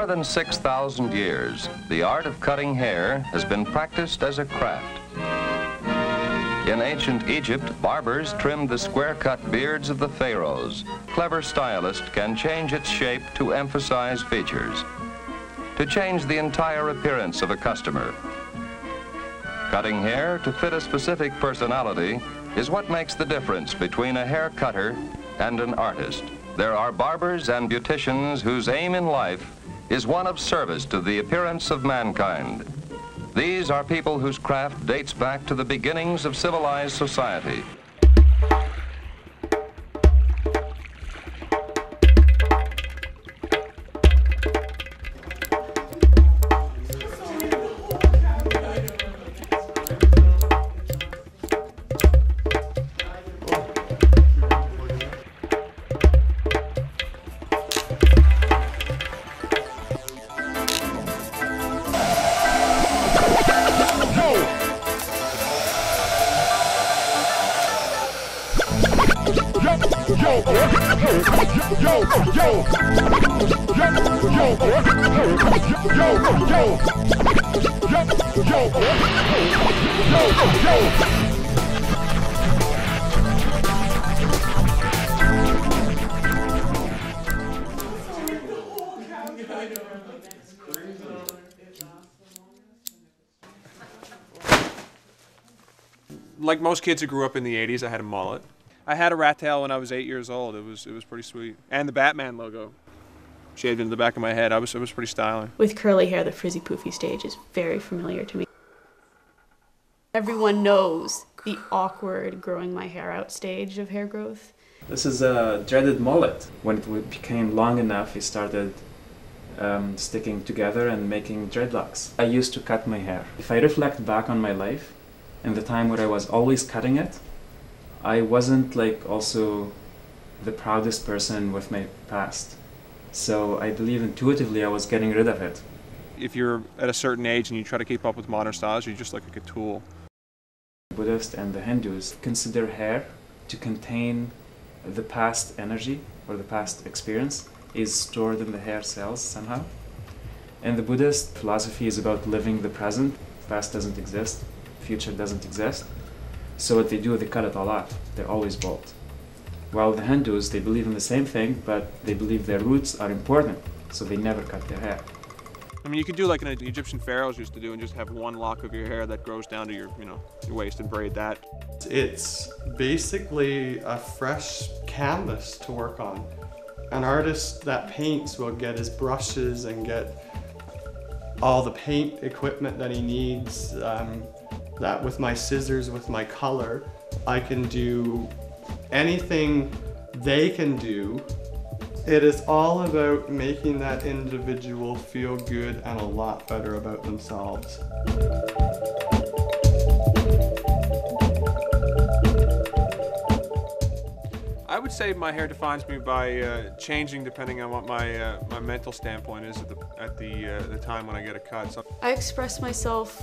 more than 6,000 years, the art of cutting hair has been practiced as a craft. In ancient Egypt, barbers trimmed the square-cut beards of the pharaohs. Clever stylist can change its shape to emphasize features, to change the entire appearance of a customer. Cutting hair to fit a specific personality is what makes the difference between a hair cutter and an artist. There are barbers and beauticians whose aim in life is one of service to the appearance of mankind. These are people whose craft dates back to the beginnings of civilized society. Like most kids who grew up in the 80s, I had a mullet. I had a rat tail when I was 8 years old. It was pretty sweet. And the Batman logo shaved into the back of my head. It was pretty styling. With curly hair, the frizzy poofy stage is very familiar to me. Everyone knows the awkward growing my hair out stage of hair growth. This is a dreaded mullet. When it became long enough, it started sticking together and making dreadlocks. I used to cut my hair. If I reflect back on my life, in the time where I was always cutting it, I wasn't like also the proudest person with my past. So I believe intuitively I was getting rid of it. If you're at a certain age and you try to keep up with modern styles, you're just like a tool. The Buddhists and the Hindus consider hair to contain the past energy or the past experience is stored in the hair cells somehow. And the Buddhist philosophy is about living the present. Past doesn't exist. Future doesn't exist. So what they do, they cut it all off. They're always bald. While the Hindus, they believe in the same thing, but they believe their roots are important, so they never cut their hair. I mean, you could do like an Egyptian pharaohs used to do and just have one lock of your hair that grows down to your, your waist and braid that. It's basically a fresh canvas to work on. An artist that paints will get his brushes and get all the paint equipment that he needs. That with my scissors, with my color, I can do anything they can do. It is all about making that individual feel good and a lot better about themselves. I would say my hair defines me by changing depending on what my my mental standpoint is at the time when I get a cut. So I express myself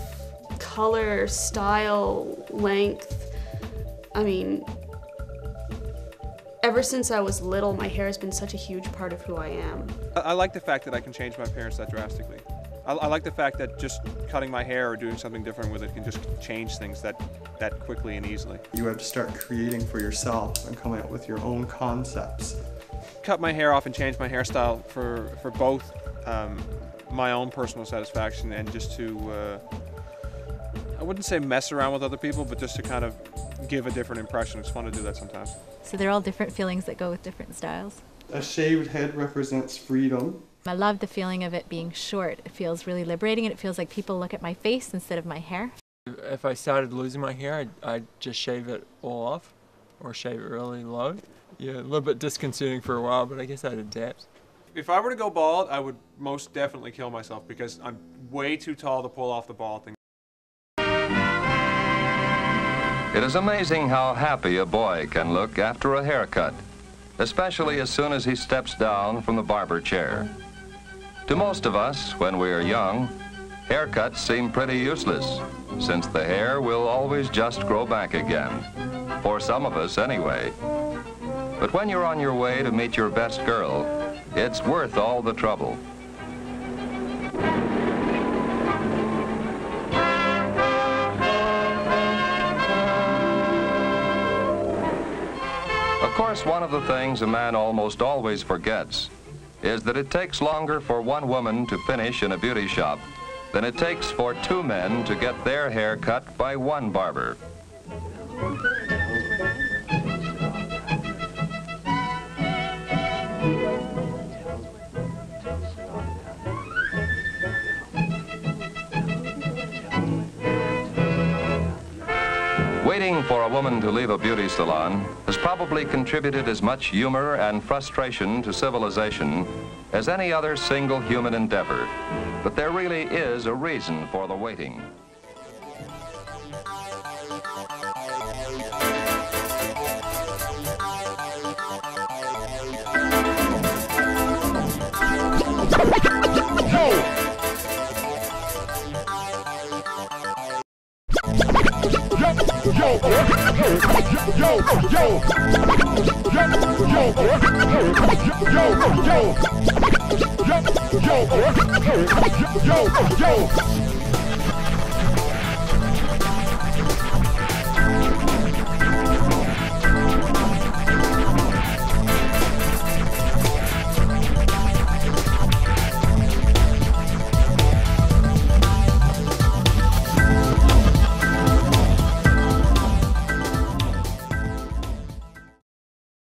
color, style, length. I mean, ever since I was little, my hair has been such a huge part of who I am. I like the fact that I can change my appearance that drastically. I like the fact that just cutting my hair or doing something different with it can just change things that quickly and easily. You have to start creating for yourself and coming up with your own concepts. Cut my hair off and change my hairstyle for both my own personal satisfaction and just to, I wouldn't say mess around with other people, but just to kind of give a different impression. It's fun to do that sometimes. So they're all different feelings that go with different styles. A shaved head represents freedom. I love the feeling of it being short. It feels really liberating and it feels like people look at my face instead of my hair. If I started losing my hair, I'd just shave it all off or shave it really low. Yeah, a little bit disconcerting for a while, but I guess I'd adapt. If I were to go bald, I would most definitely kill myself because I'm way too tall to pull off the bald thing. It is amazing how happy a boy can look after a haircut, especially as soon as he steps down from the barber chair. To most of us, when we are young, haircuts seem pretty useless, since the hair will always just grow back again. For some of us, anyway. But when you're on your way to meet your best girl, it's worth all the trouble. course, one of the things a man almost always forgets is that it takes longer for one woman to finish in a beauty shop than it takes for two men to get their hair cut by one barber. Waiting for a woman to leave a beauty salon has probably contributed as much humor and frustration to civilization as any other single human endeavor. But there really is a reason for the waiting. Yo,